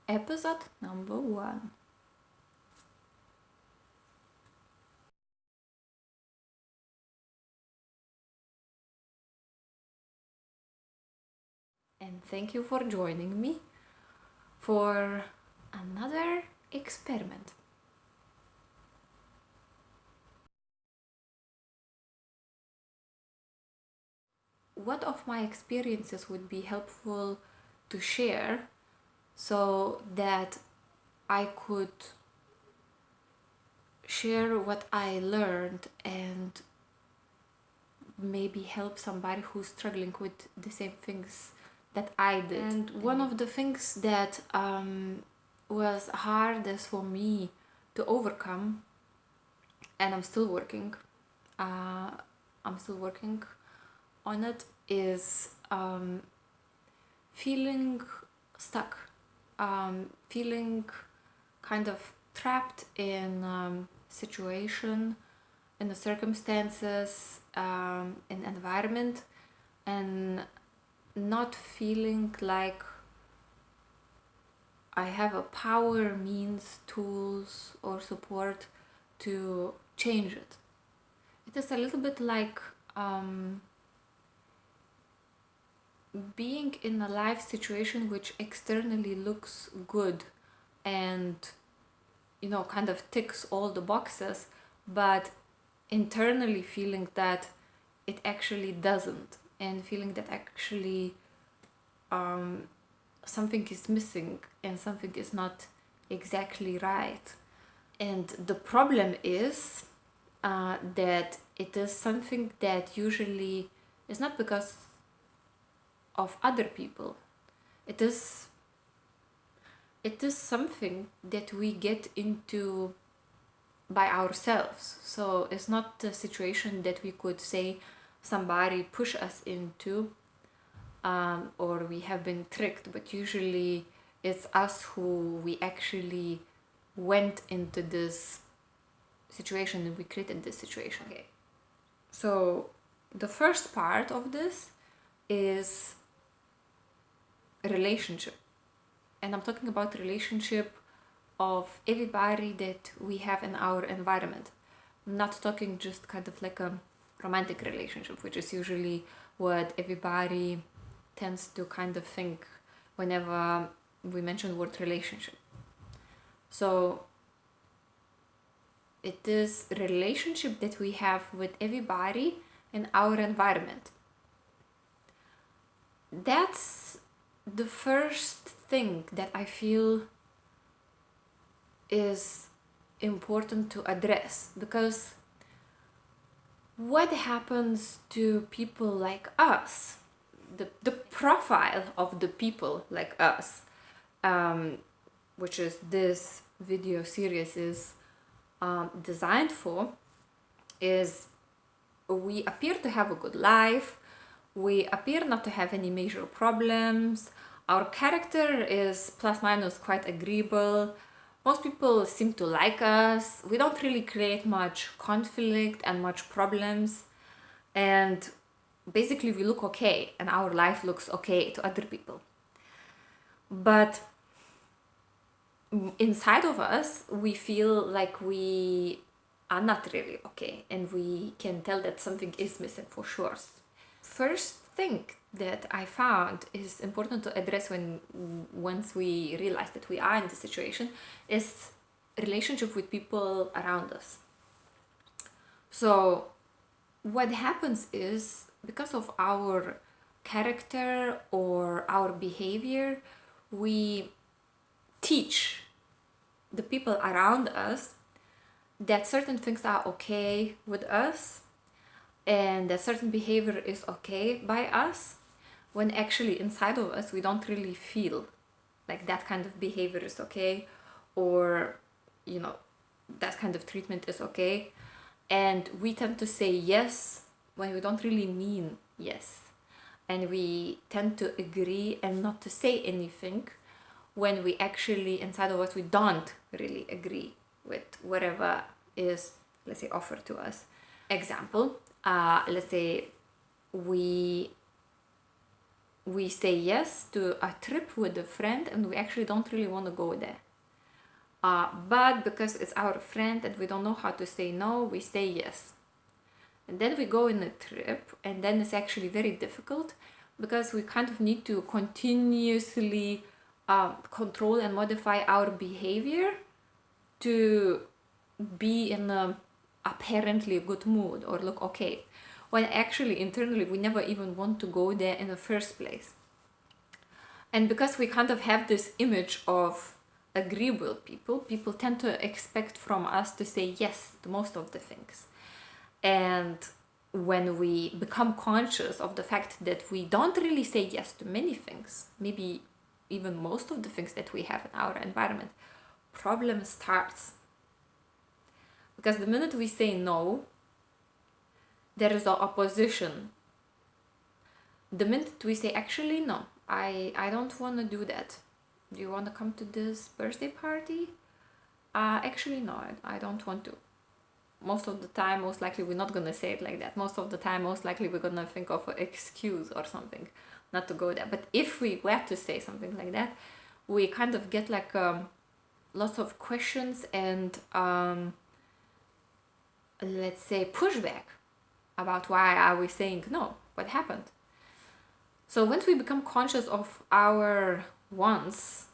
Episode number 1. And thank you for joining me for another experiment. What of my experiences would be helpful to share so that I could share what I learned and maybe help somebody who's struggling with the same things that I did. And one of the things that was hardest for me to overcome, and I'm still working on it, is feeling stuck, feeling kind of trapped in situation, in the circumstances, in environment, and not feeling like I have a power, means, tools, or support to change it. It is a little bit like being in a life situation which externally looks good and, you know, kind of ticks all the boxes, but internally feeling that it actually doesn't, and feeling that actually something is missing and something is not exactly right. And the problem is that it is something that usually is not because of other people. It is something that we get into by ourselves. So it's not a situation that we could say somebody push us into, or we have been tricked, but usually it's us who we actually went into this situation and we created this situation. Okay. So the first part of this is relationship. And I'm talking about relationship of everybody that we have in our environment. I'm not talking just kind of like a romantic relationship, which is usually what everybody tends to kind of think whenever we mention the word relationship. So it is a relationship that we have with everybody in our environment. That's the first thing that I feel is important to address, because what happens to people like us, the profile of the people like us, which is this video series is designed for, is we appear to have a good life, we appear not to have any major problems, our character is plus minus quite agreeable, most people seem to like us, we don't really create much conflict and much problems, and basically we look okay and our life looks okay to other people. But inside of us we feel like we are not really okay, and we can tell that something is missing for sure. First thing that I found is important to address once we realize that we are in this situation is relationship with people around us. So what happens is, because of our character or our behavior, we teach the people around us that certain things are okay with us and that certain behavior is okay by us, when actually inside of us we don't really feel like that kind of behavior is okay, or, you know, that kind of treatment is okay. And we tend to say yes when we don't really mean yes, and we tend to agree and not to say anything when we actually inside of us we don't really agree with whatever is, let's say, offered to us. Example, let's say we we say yes to a trip with a friend and we actually don't really want to go there. But because it's our friend and we don't know how to say no, we say yes. And then we go in a trip, and then it's actually very difficult because we kind of need to continuously control and modify our behavior to be in a apparently good mood or look okay, when actually internally we never even want to go there in the first place. And because we kind of have this image of agreeable people, people tend to expect from us to say yes to most of the things. And when we become conscious of the fact that we don't really say yes to many things, maybe even most of the things that we have in our environment, problem starts. Because the minute we say no, there is an opposition. The minute we say, actually, no, I don't want to do that. Do you want to come to this birthday party? Actually, no, I don't want to. Most of the time, most likely, we're not going to say it like that. Most of the time, most likely, we're going to think of an excuse or something not to go there. But if we were to say something like that, we kind of get like lots of questions and let's say pushback about why are we saying no, what happened. So once we become conscious of our wants,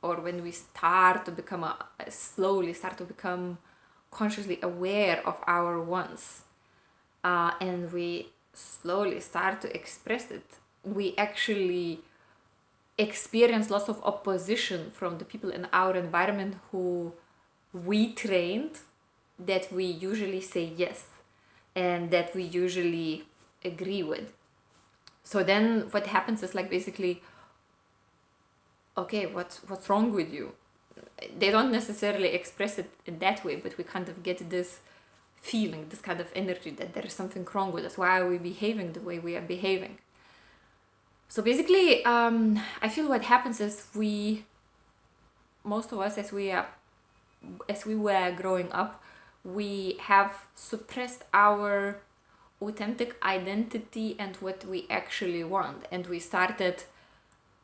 or when we start to become slowly start to become consciously aware of our wants, and we slowly start to express it, we actually experience lots of opposition from the people in our environment who we trained that we usually say yes and that we usually agree with. So then what happens is like basically, okay, what's wrong with you? They don't necessarily express it in that way, but we kind of get this feeling, this kind of energy that there is something wrong with us. Why are we behaving the way we are behaving? So basically, I feel what happens is most of us, as we were growing up, we have suppressed our authentic identity and what we actually want, and we started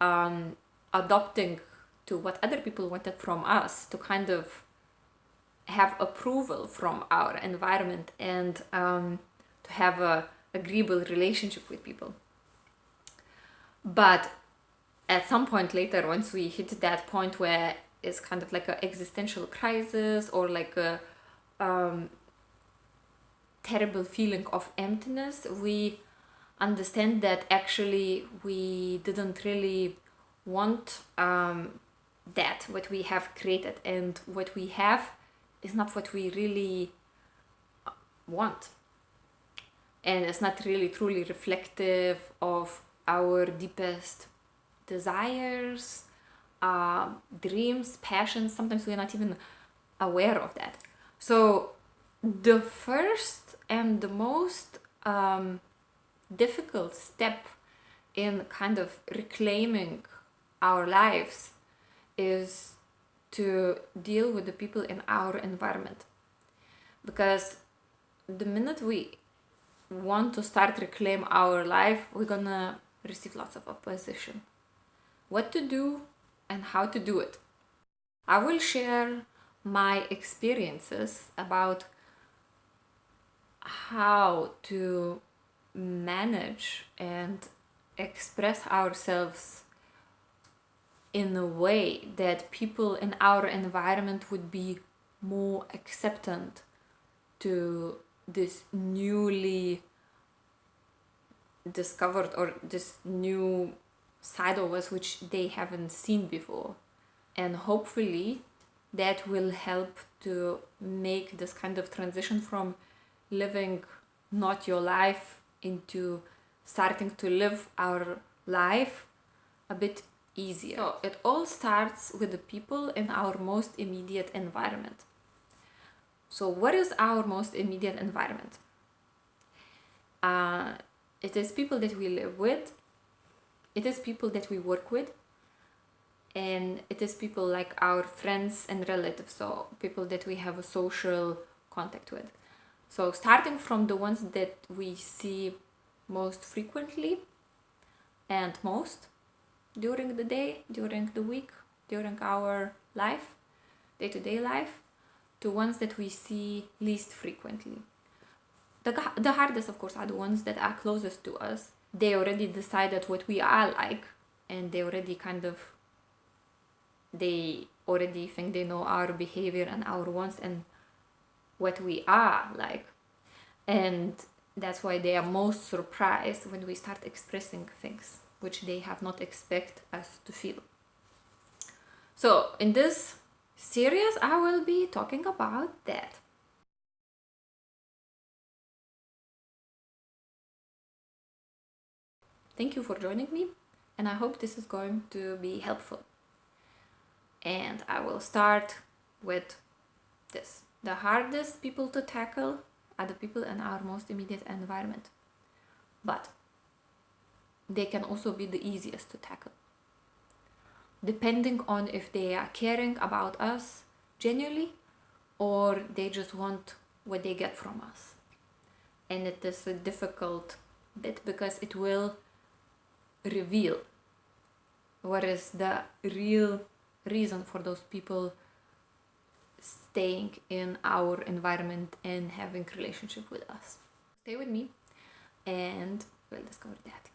adopting to what other people wanted from us to kind of have approval from our environment and to have a agreeable relationship with people. But at some point later, once we hit that point where it's kind of like an existential crisis or like a terrible feeling of emptiness, we understand that actually we didn't really want that what we have created, and what we have is not what we really want, and it's not really truly reflective of our deepest desires, dreams, passions. Sometimes we're not even aware of that. So the first and the most difficult step in kind of reclaiming our lives is to deal with the people in our environment. Because the minute we want to start reclaim our life, we're gonna receive lots of opposition. What to do and how to do it. I will share my experiences about how to manage and express ourselves in a way that people in our environment would be more acceptant to this newly discovered or this new side of us which they haven't seen before. And hopefully that will help to make this kind of transition from living not your life into starting to live our life a bit easier. So it all starts with the people in our most immediate environment. So what is our most immediate environment? It is people that we live with, it is people that we work with, and it is people like our friends and relatives, so people that we have a social contact with. So starting from the ones that we see most frequently, and most during the day, during the week, during our life, day-to-day life, to ones that we see least frequently. The hardest, of course, are the ones that are closest to us. They already decided what we are like, and they already think they know our behavior and our wants and what we are like. And that's why they are most surprised when we start expressing things which they have not expect us to feel. So in this series, I will be talking about that. Thank you for joining me, and I hope this is going to be helpful. And I will start with this. The hardest people to tackle are the people in our most immediate environment. But they can also be the easiest to tackle, depending on if they are caring about us genuinely or they just want what they get from us. And it is a difficult bit because it will reveal what is the real reason for those people staying in our environment and having relationship with us. Stay with me and we'll discover that.